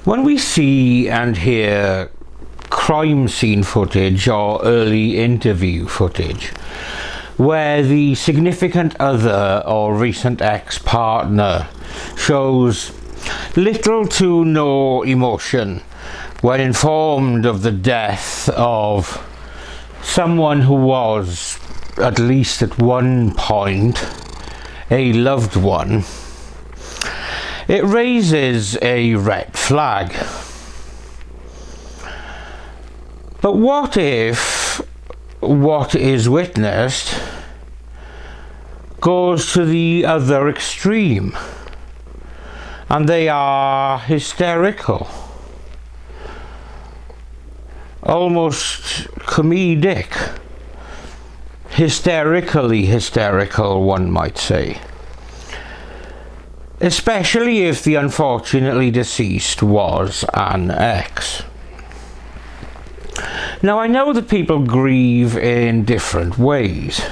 When we see and hear crime scene footage or early interview footage where the significant other or recent ex-partner shows little to no emotion when informed of the death of someone who was, at least at one point, a loved one, it raises a red flag. But what if what is witnessed goes to the other extreme and they are hysterical, almost comedic, hysterically hysterical, one might say, especially if the unfortunately deceased was an ex. Now, I know that people grieve in different ways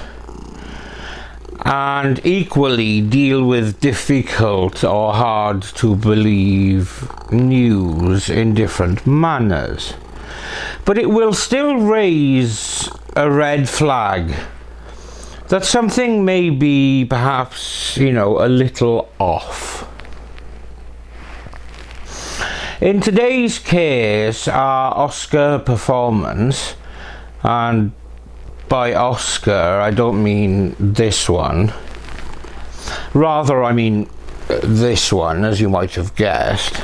and equally deal with difficult or hard to believe news in different manners, but it will still raise a red flag that something may be perhaps, a little off. In today's case, our Oscar performance, and by Oscar I don't mean this one, rather I mean this one, as you might have guessed,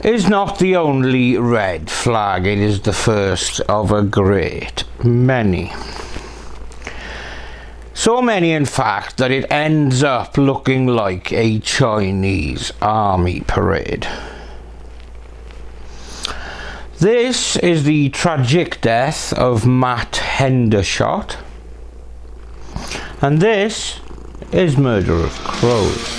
is not the only red flag. It is the first of a great many. So many, in fact, that it ends up looking like a Chinese army parade. This is the tragic death of Matt Hendershot, and this is Murder of Crows.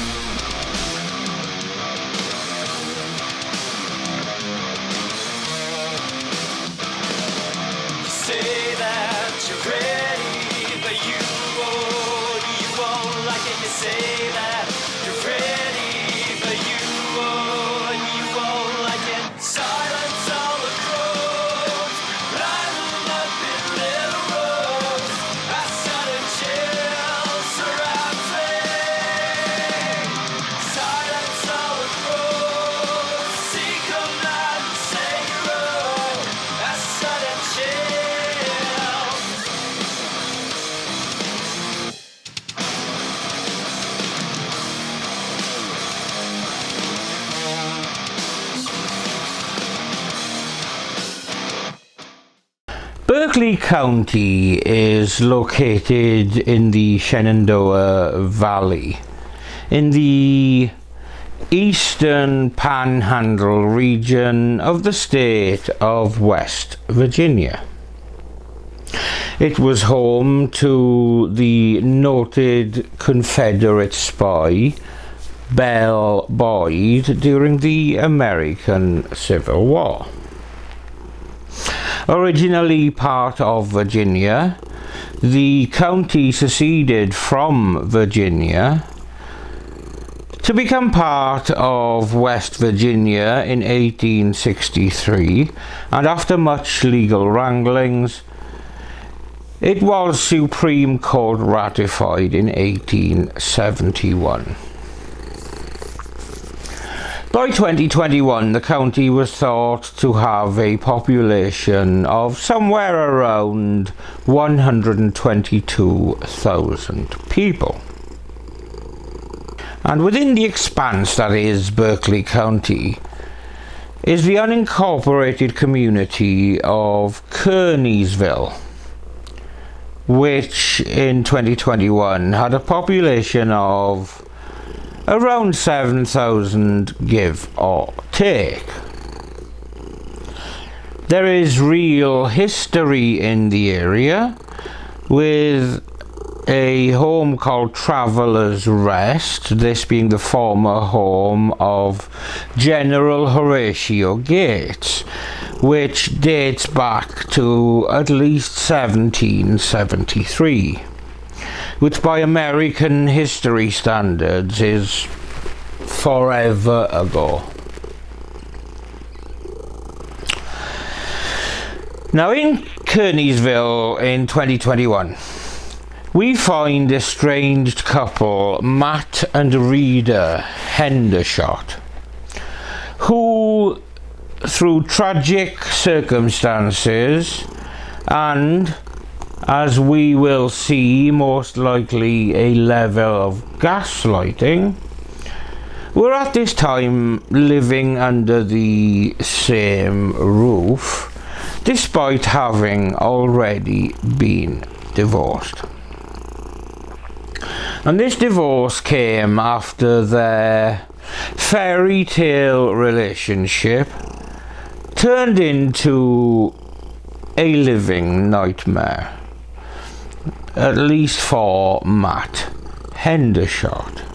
Berkeley County is located in the Shenandoah Valley, in the eastern panhandle region of the state of West Virginia. It was home to the noted Confederate spy Belle Boyd during the American Civil War. Originally part of Virginia, the county seceded from Virginia to become part of West Virginia in 1863, and after much legal wranglings, it was Supreme Court ratified in 1871. By 2021, the county was thought to have a population of somewhere around 122,000 people. And within the expanse that is Berkeley County is the unincorporated community of Kearneysville, which in 2021 had a population of around 7,000, give or take. There is real history in the area, with a home called Traveller's Rest, this being the former home of General Horatio Gates, which dates back to at least 1773. Which by American history standards is forever ago. Now in Kearneysville in 2021, we find estranged couple Matt and Rhys Hendershot, who through tragic circumstances and, as we will see, most likely a level of gaslighting, were at this time living under the same roof despite having already been divorced. And this divorce came after their fairy tale relationship turned into a living nightmare, at least for Matt Hendershot.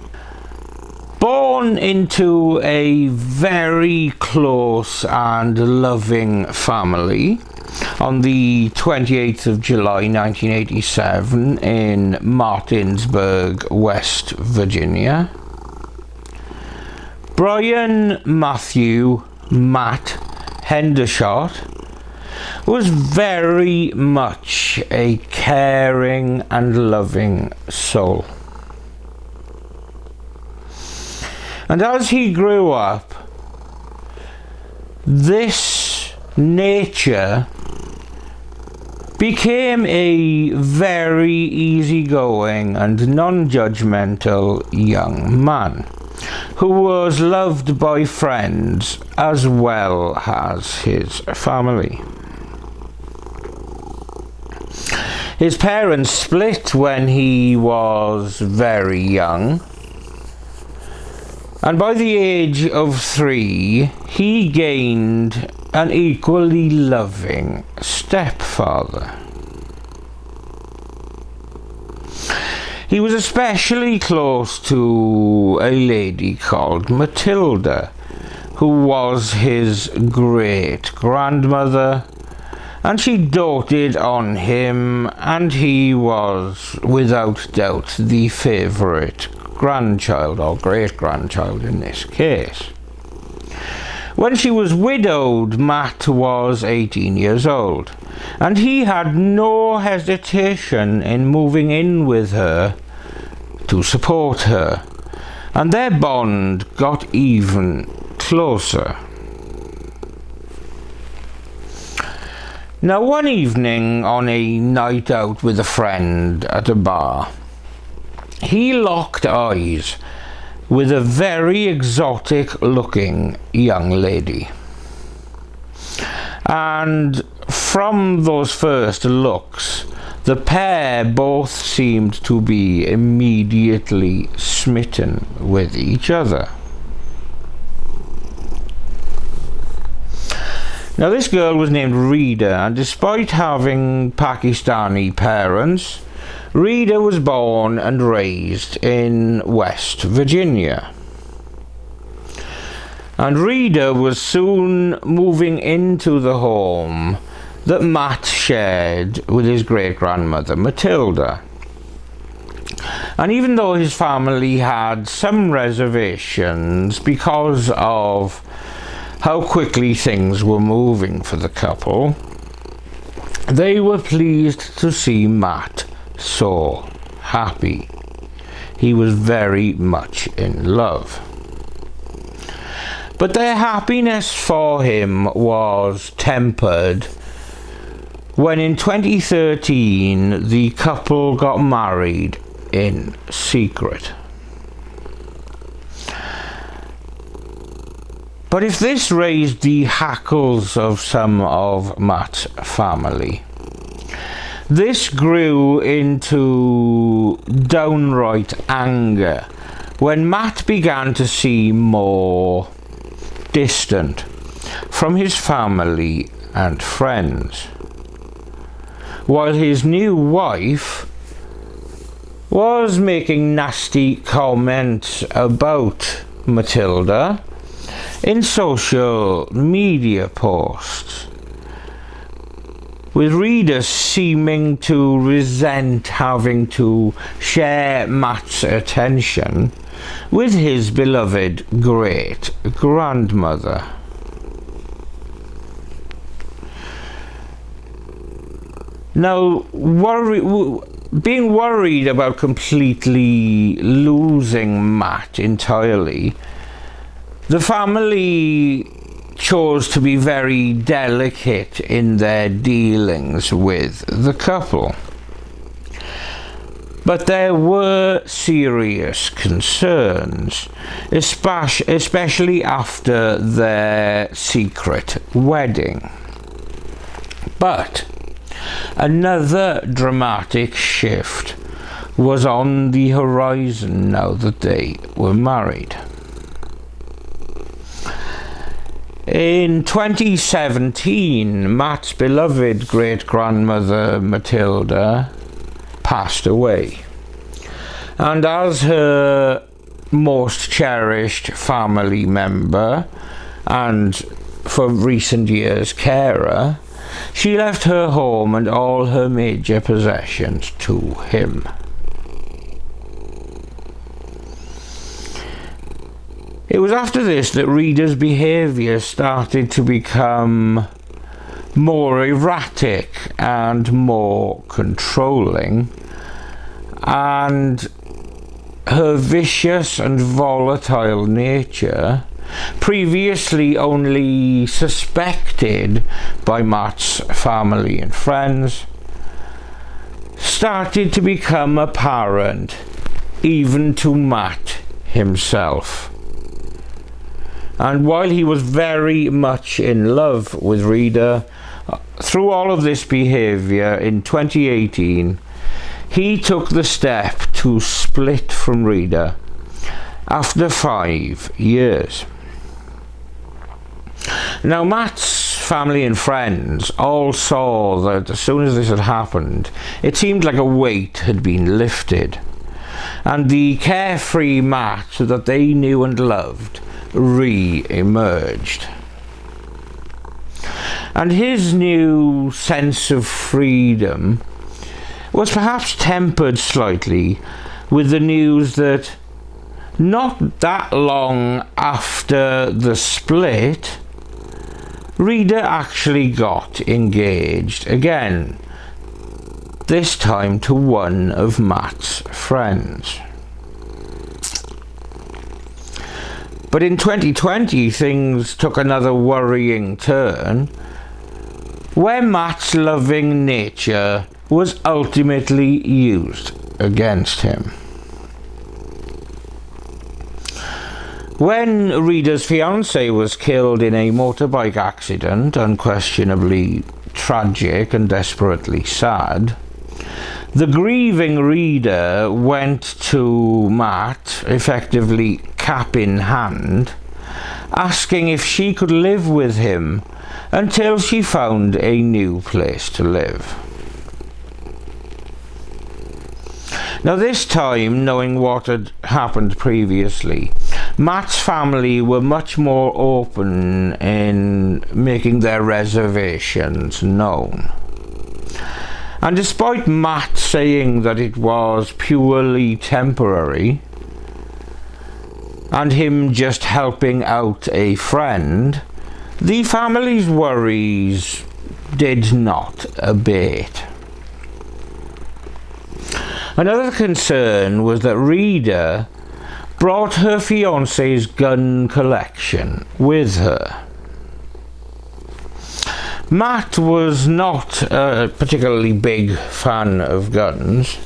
Born into a very close and loving family on the 28th of July 1987 in Martinsburg, West Virginia, Brian Matthew Matt Hendershot was very much a caring and loving soul. And as he grew up, this nature became a very easygoing and non-judgmental young man who was loved by friends as well as his family. His parents split when he was very young, and by the age of 3, he gained an equally loving stepfather. He was especially close to a lady called Matilda, who was his great-grandmother, and she doted on him, and he was without doubt the favourite grandchild, or great-grandchild in this case. When she was widowed, Matt was 18 years old, and he had no hesitation in moving in with her to support her, and their bond got even closer. Now, one evening on a night out with a friend at a bar, he locked eyes with a very exotic looking young lady. And from those first looks, the pair both seemed to be immediately smitten with each other. Now, this girl was named Rhys, and despite having Pakistani parents, Rhys was born and raised in West Virginia. And Rhys was soon moving into the home that Matt shared with his great-grandmother Matilda. And even though his family had some reservations because of how quickly things were moving for the couple, they were pleased to see Matt so happy. He was very much in love. But their happiness for him was tempered when in 2013 the couple got married in secret. But if this raised the hackles of some of Matt's family, this grew into downright anger when Matt began to seem more distant from his family and friends, while his new wife was making nasty comments about Matilda in social media posts, with readers seeming to resent having to share Matt's attention with his beloved great-grandmother. Now, being worried about completely losing Matt entirely, the family chose to be very delicate in their dealings with the couple. But there were serious concerns, especially after their secret wedding. But another dramatic shift was on the horizon now that they were married. In 2017, Matt's beloved great-grandmother Matilda passed away, and as her most cherished family member and for recent years carer, she left her home and all her major possessions to him. It was after this that Rita's behaviour started to become more erratic and more controlling, and her vicious and volatile nature, previously only suspected by Matt's family and friends, started to become apparent even to Matt himself. And while he was very much in love with Rita, through all of this behaviour in 2018, he took the step to split from Rita after 5 years. Now, Matt's family and friends all saw that as soon as this had happened, it seemed like a weight had been lifted, and the carefree Matt that they knew and loved re-emerged. And his new sense of freedom was perhaps tempered slightly with the news that not that long after the split, Rita actually got engaged again, this time to one of Matt's friends. But in 2020, things took another worrying turn, where Matt's loving nature was ultimately used against him. When Rita's fiancé was killed in a motorbike accident, unquestionably tragic and desperately sad, the grieving Rita went to Matt, effectively cap in hand, asking if she could live with him until she found a new place to live. Now, this time, knowing what had happened previously, Matt's family were much more open in making their reservations known. And despite Matt saying that it was purely temporary, and him just helping out a friend, the family's worries did not abate. Another concern was that Rita brought her fiancé's gun collection with her. Matt was not a particularly big fan of guns,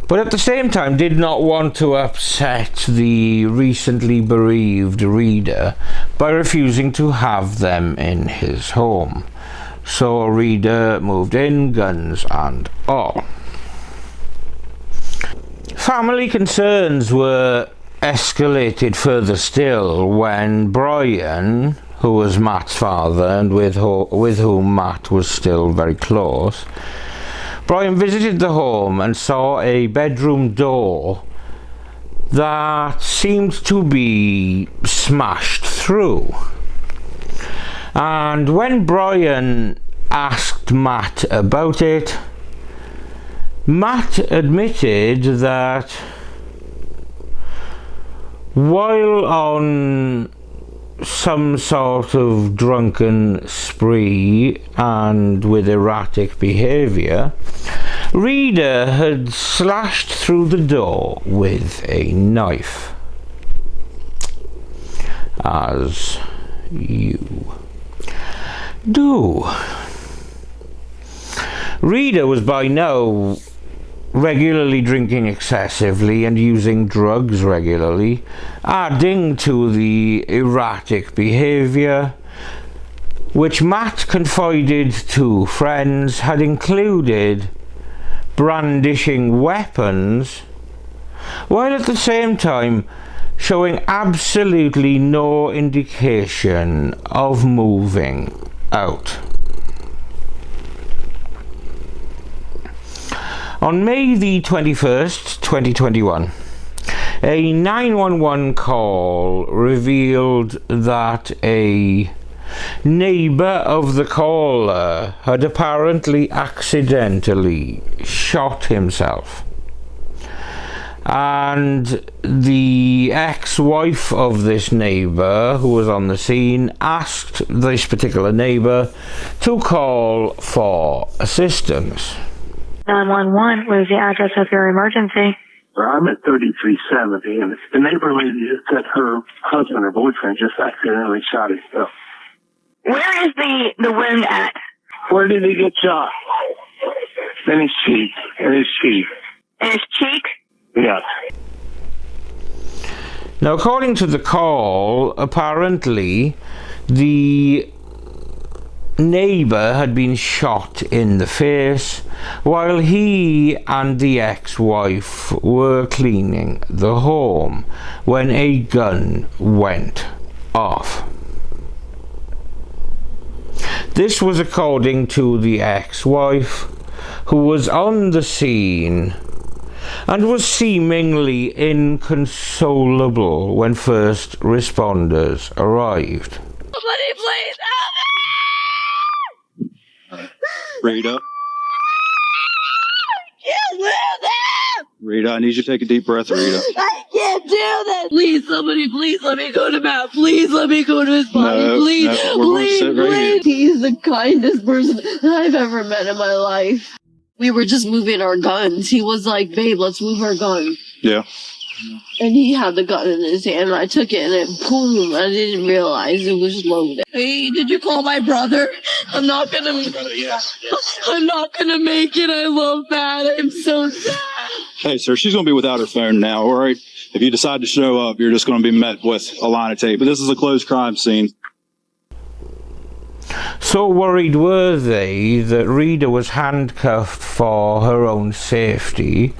but at the same time did not want to upset the recently bereaved Rita by refusing to have them in his home. So Rita moved in, guns and all. Family concerns were escalated further still when Brian, who was Matt's father and with whom Matt was still very close, Brian visited the home and saw a bedroom door that seemed to be smashed through. And when Brian asked Matt about it, Matt admitted that While on some sort of drunken spree and with erratic behaviour, Rita had slashed through the door with a knife, as you do. Rita was by now regularly drinking excessively and using drugs regularly, adding to the erratic behaviour, which Matt confided to friends had included brandishing weapons, while at the same time showing absolutely no indication of moving out. On May the 21st, 2021, a 911 call revealed that a neighbour of the caller had apparently accidentally shot himself. And the ex-wife of this neighbour, who was on the scene, asked this particular neighbour to call for assistance. 911, what is the address of your emergency? Well, I'm at 3370, and the neighbor lady said her husband or boyfriend just accidentally shot himself. Where is the wound at? Where did he get shot? In his cheek. In his cheek. In his cheek? Yes. Now, according to the call, apparently the neighbour had been shot in the face while he and the ex-wife were cleaning the home when a gun went off. This was according to the ex-wife, who was on the scene and was seemingly inconsolable when first responders arrived. Somebody please help me! Rita. I can't live this! Rita, I need you to take a deep breath, Rita. I can't do this! Please, somebody, please let me go to Matt. Please let me go to his body. Please, no, we're going to sit right here. He's the kindest person I've ever met in my life. We were just moving our guns. He was like, babe, let's move our gun. Yeah. And he had the gun in his hand, and I took it, and it, boom, I didn't realize it was loaded. Hey, did you call my brother? I'm not gonna make it. I love Matt. I'm so sad. Hey, sir, she's going to be without her phone now, all right? If you decide to show up, you're just going to be met with a line of tape. But this is a closed crime scene. So worried were they that Rita was handcuffed for her own safety,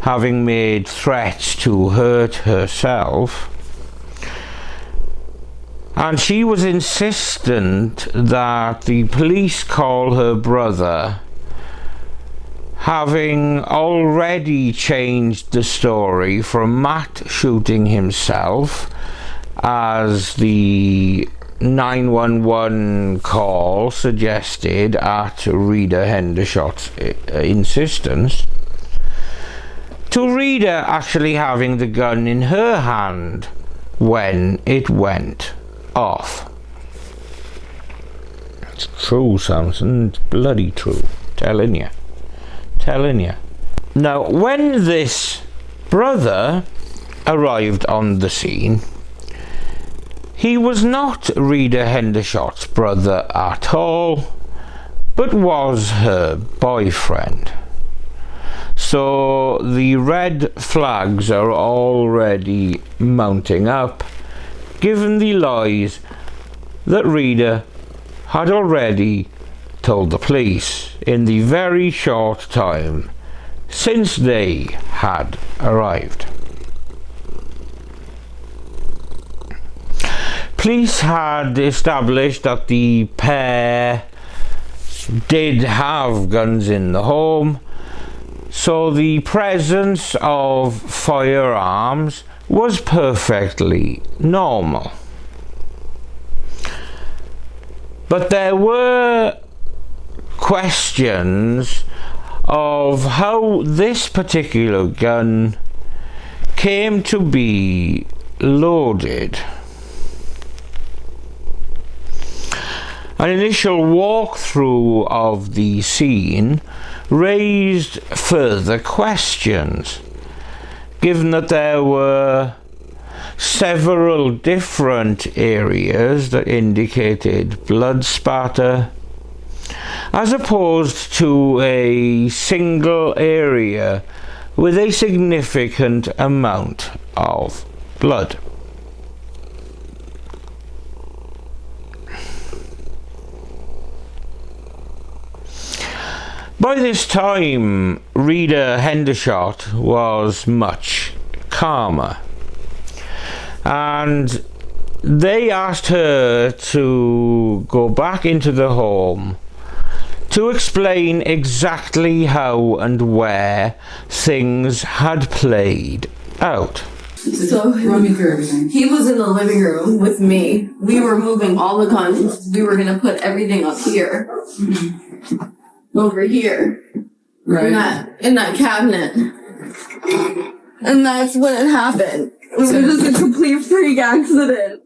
having made threats to hurt herself, and she was insistent that the police call her brother, having already changed the story from Matt shooting himself, as the 911 call suggested at Rita Hendershot's insistence, to Rita actually having the gun in her hand when it went off. It's true, Samson. It's bloody true. Telling you. Now, when this brother arrived on the scene, he was not Rita Hendershot's brother at all, but was her boyfriend. So the red flags are already mounting up, given the lies that Rita had already told the police in the very short time since they had arrived. Police had established that the pair did have guns in the home, so the presence of firearms was perfectly normal. But there were questions of how this particular gun came to be loaded. An initial walkthrough of the scene raised further questions, given that there were several different areas that indicated blood spatter, as opposed to a single area with a significant amount of blood. By this time, reader Hendershot was much calmer, and they asked her to go back into the home to explain exactly how and where things had played out. So Run me through everything. he was in the living room with me. We were moving all the contents. We were gonna put everything up here. Over here. Right. In that cabinet. And that's when it happened. It was just a complete freak accident.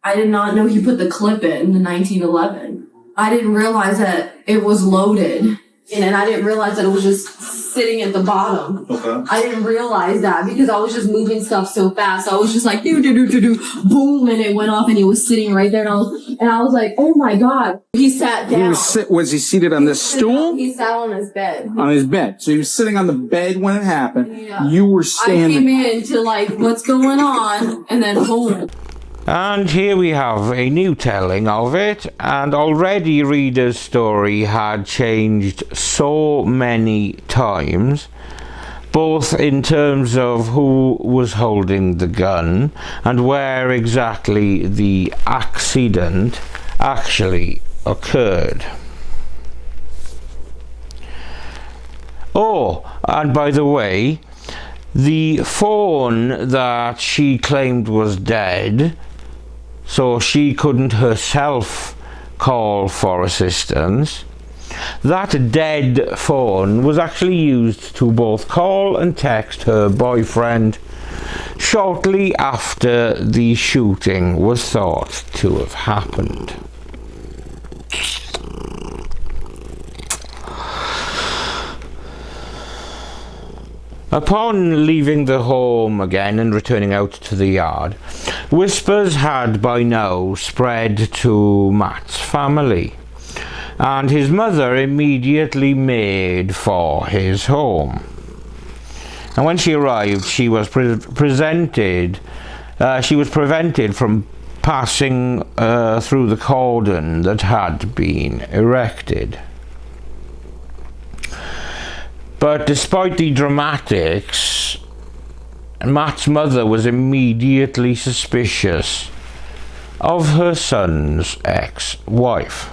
I did not know he put the clip in the 1911. I didn't realize that it was loaded. And I didn't realize that it was just sitting at the bottom. Okay. I didn't realize that because I was just moving stuff so fast. I was just like, do, boom, and it went off and he was sitting right there. And I was like, oh my God. He sat down. Was he seated on this stool? He sat on his bed. On his bed. So he was sitting on the bed when it happened. Yeah. You were I standing. came in to like, what's going on? And then boom. And here we have a new telling of it, and already reader's story had changed so many times, both in terms of who was holding the gun and where exactly the accident actually occurred. Oh, and by the way, the phone that she claimed was dead, so she couldn't herself call for assistance, that dead phone was actually used to both call and text her boyfriend shortly after the shooting was thought to have happened. Upon leaving the home again and returning out to the yard, whispers had by now spread to Matt's family, and his mother immediately made for his home. And when she arrived, she was prevented from passing through the cordon that had been erected. But despite the dramatics, Matt's mother was immediately suspicious of her son's ex-wife.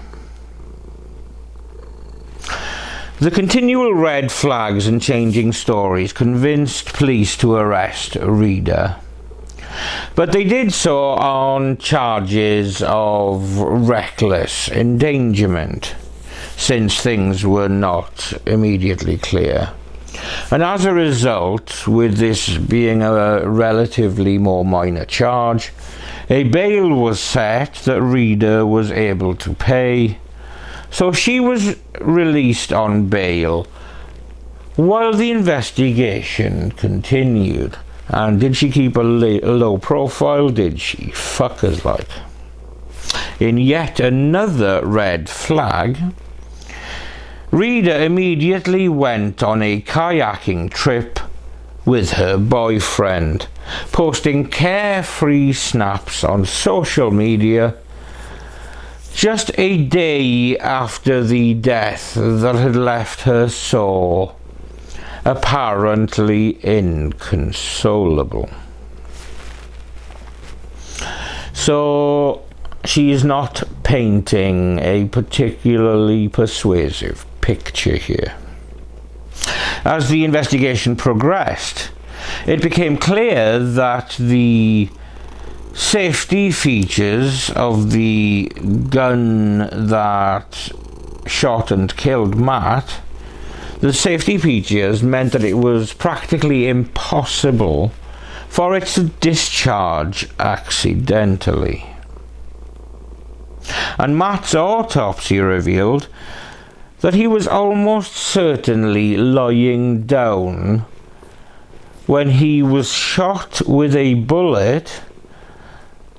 The continual red flags and changing stories convinced police to arrest Rhys, but they did so on charges of reckless endangerment, since things were not immediately clear. And as a result, with this being a relatively more minor charge, a bail was set that Rhys was able to pay, so she was released on bail while the investigation continued. And did she keep a low profile? Did she fuck us like? In yet another red flag, Rhys immediately went on a kayaking trip with her boyfriend, posting carefree snaps on social media just a day after the death that had left her so apparently inconsolable. So she is not painting a particularly persuasive picture here. As the investigation progressed, it became clear that the safety features of the gun that shot and killed Matt, the safety features meant that it was practically impossible for it to discharge accidentally. And Matt's autopsy revealed that he was almost certainly lying down when he was shot with a bullet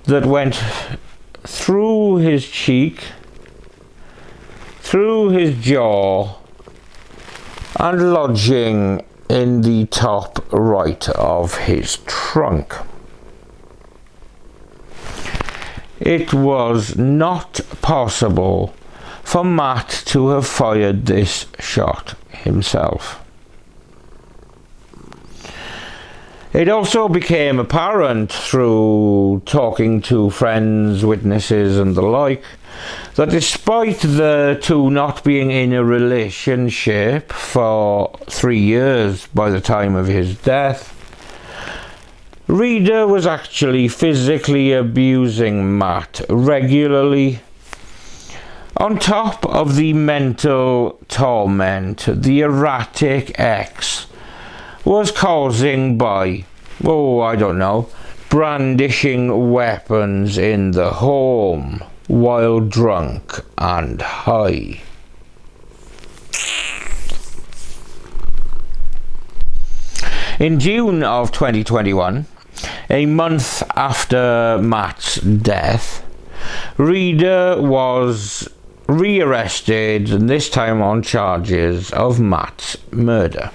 that went through his cheek, through his jaw, and lodging in the top right of his trunk. It was not possible for Matt to have fired this shot himself. It also became apparent through talking to friends, witnesses and the like, that despite the two not being in a relationship for 3 years by the time of his death, Rhys was actually physically abusing Matt regularly, on top of the mental torment the erratic ex was causing by, brandishing weapons in the home while drunk and high. In June of 2021, a month after Matt's death, Rhys was rearrested, and this time on charges of Matt's murder.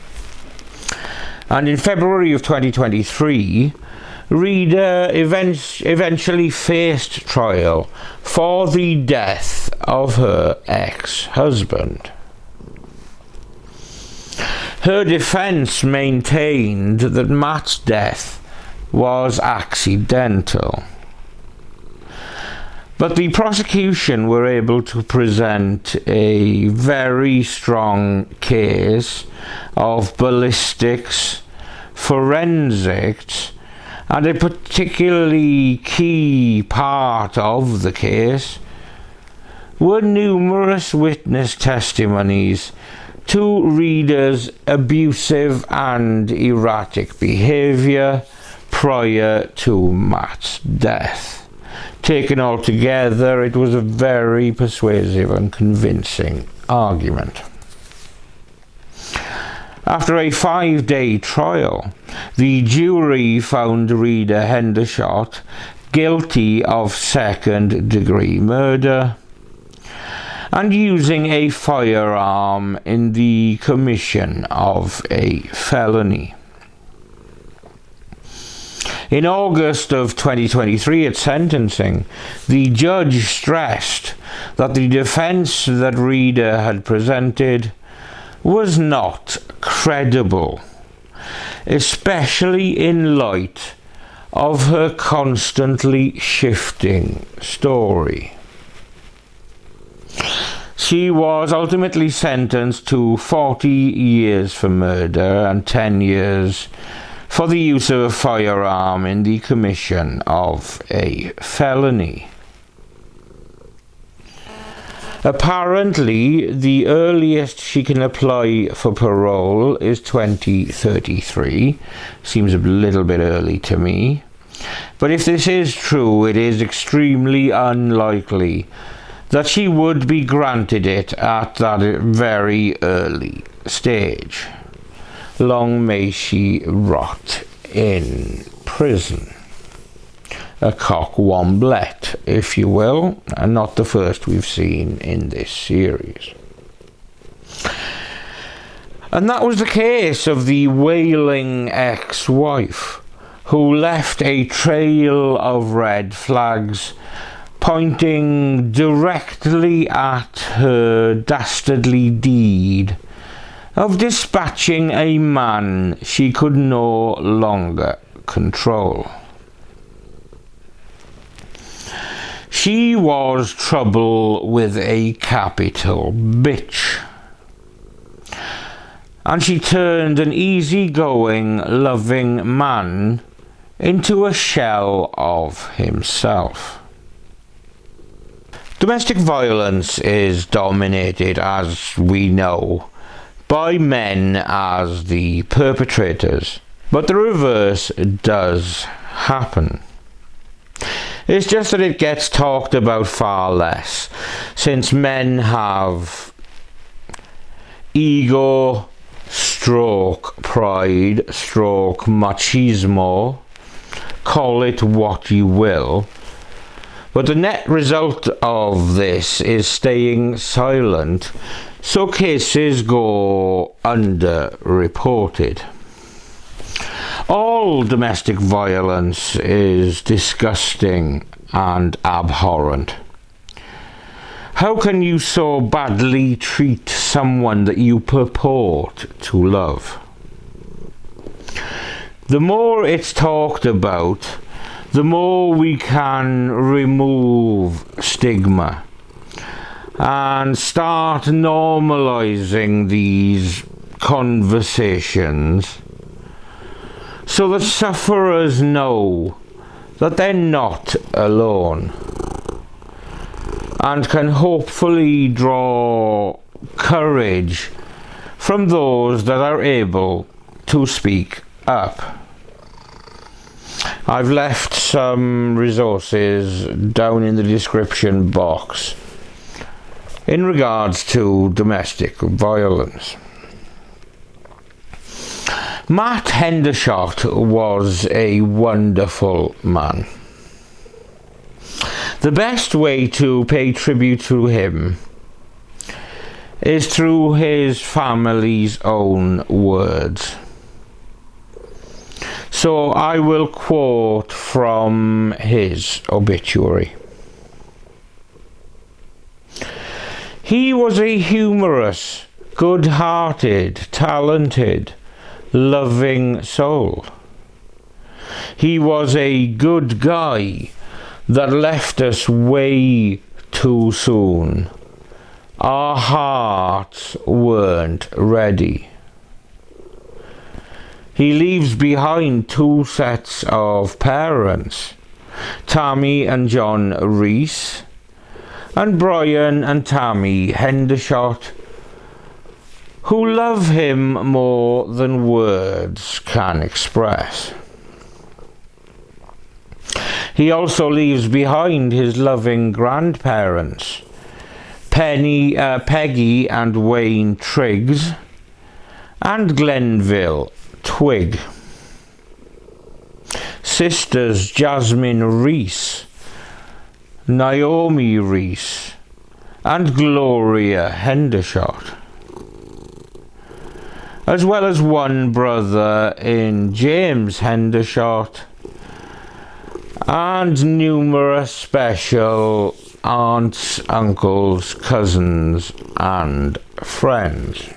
And in February of 2023, Rhys eventually faced trial for the death of her ex-husband. Her defense maintained that Matt's death was accidental. But the prosecution were able to present a very strong case of ballistics, forensics, and a particularly key part of the case were numerous witness testimonies to Rhys' abusive and erratic behaviour prior to Matt's death. Taken all together, it was a very persuasive and convincing argument. After a 5-day trial, the jury found Rhys Hendershot guilty of second-degree murder and using a firearm in the commission of a felony. In August of 2023 at sentencing, the judge stressed that the defense that Rhys had presented was not credible, especially in light of her constantly shifting story. She was ultimately sentenced to 40 years for murder and 10 years for the use of a firearm in the commission of a felony. Apparently, the earliest she can apply for parole is 2033. Seems a little bit early to me. But if this is true, it is extremely unlikely that she would be granted it at that very early stage. Long may she rot in prison. A coq womblette, if you will, and not the first we've seen in this series. And that was the case of the wailing ex-wife, who left a trail of red flags pointing directly at her dastardly deed of dispatching a man she could no longer control. She was trouble with a capital bitch, and she turned an easygoing, loving man into a shell of himself. Domestic violence is dominated, as we know, by men as the perpetrators, But the reverse does happen. It's just that it gets talked about far less, since men have ego, stroke pride, stroke machismo, call it what you will. But the net result of this is staying silent, so cases go underreported. All domestic violence is disgusting and abhorrent. How can you so badly treat someone that you purport to love? The more it's talked about, the more we can remove stigma and start normalizing these conversations so that sufferers know that they're not alone and can hopefully draw courage from those that are able to speak up. I've left some resources down in the description box in regards to domestic violence. Matt Hendershot was a wonderful man. The best way to pay tribute to him is through his family's own words. So I will quote from his obituary. He was a humorous, good-hearted, talented, loving soul. He was a good guy that left us way too soon. Our hearts weren't ready. He leaves behind two sets of parents, Tammy and John Rhys, and Brian and Tammy Hendershot, who love him more than words can express. He also leaves behind his loving grandparents, Peggy and Wayne Triggs, and Glenville Twig. Sisters Jasmine Rhys, Naomi Rhys, and Gloria Hendershot, as well as one brother in James Hendershot, and numerous special aunts, uncles, cousins, and friends.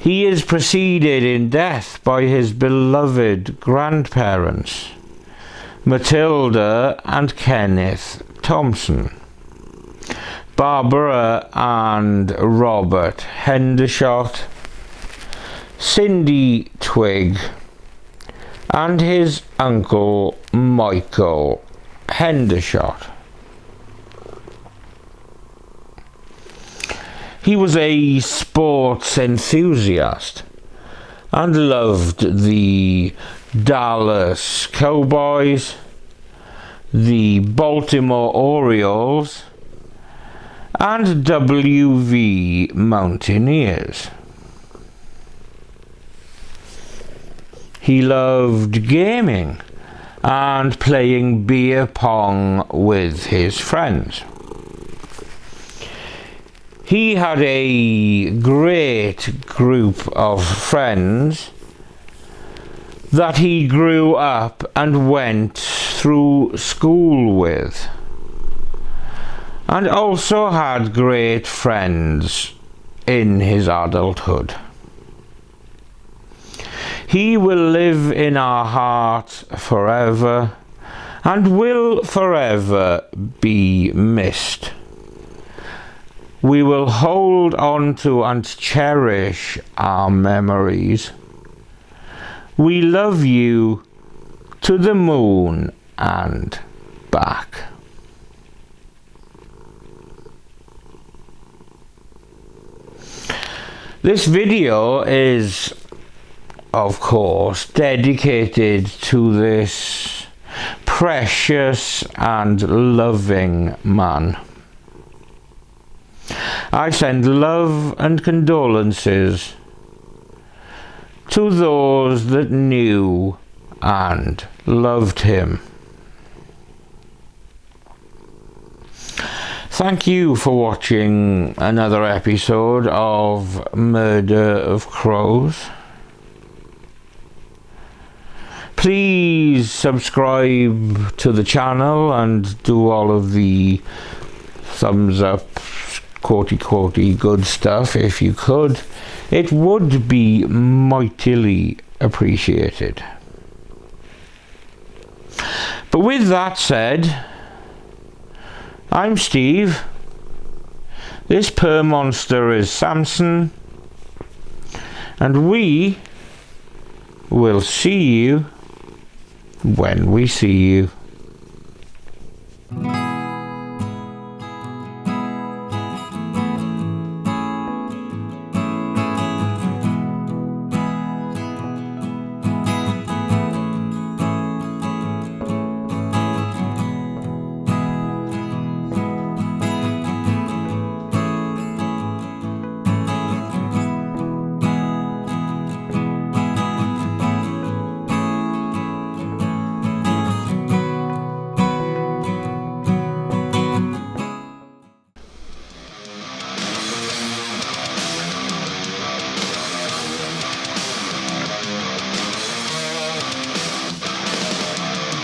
He is preceded in death by his beloved grandparents, Matilda and Kenneth Thompson, Barbara and Robert Hendershot, Cindy Twig, and his uncle Michael Hendershot. He was a sports enthusiast and loved the Dallas Cowboys, the Baltimore Orioles, and WV Mountaineers. He loved gaming and playing beer pong with his friends. He had a great group of friends that he grew up and went through school with, and also had great friends in his adulthood. He will live in our hearts forever and will forever be missed. We will hold on to and cherish our memories. We love you to the moon and back. This video is, of course, dedicated to this precious and loving man. I send love and condolences to those that knew and loved him. Thank you for watching another episode of Murder of Crows. Please subscribe to the channel and do all of the thumbs up, quotey good stuff if you could. It would be mightily appreciated. But with that said, I'm Steve. This per monster is Samson, and we will see you when we see you.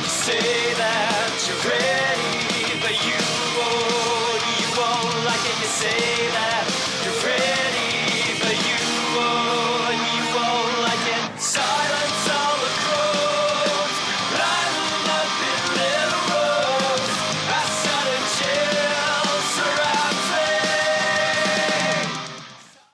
Say that you're ready.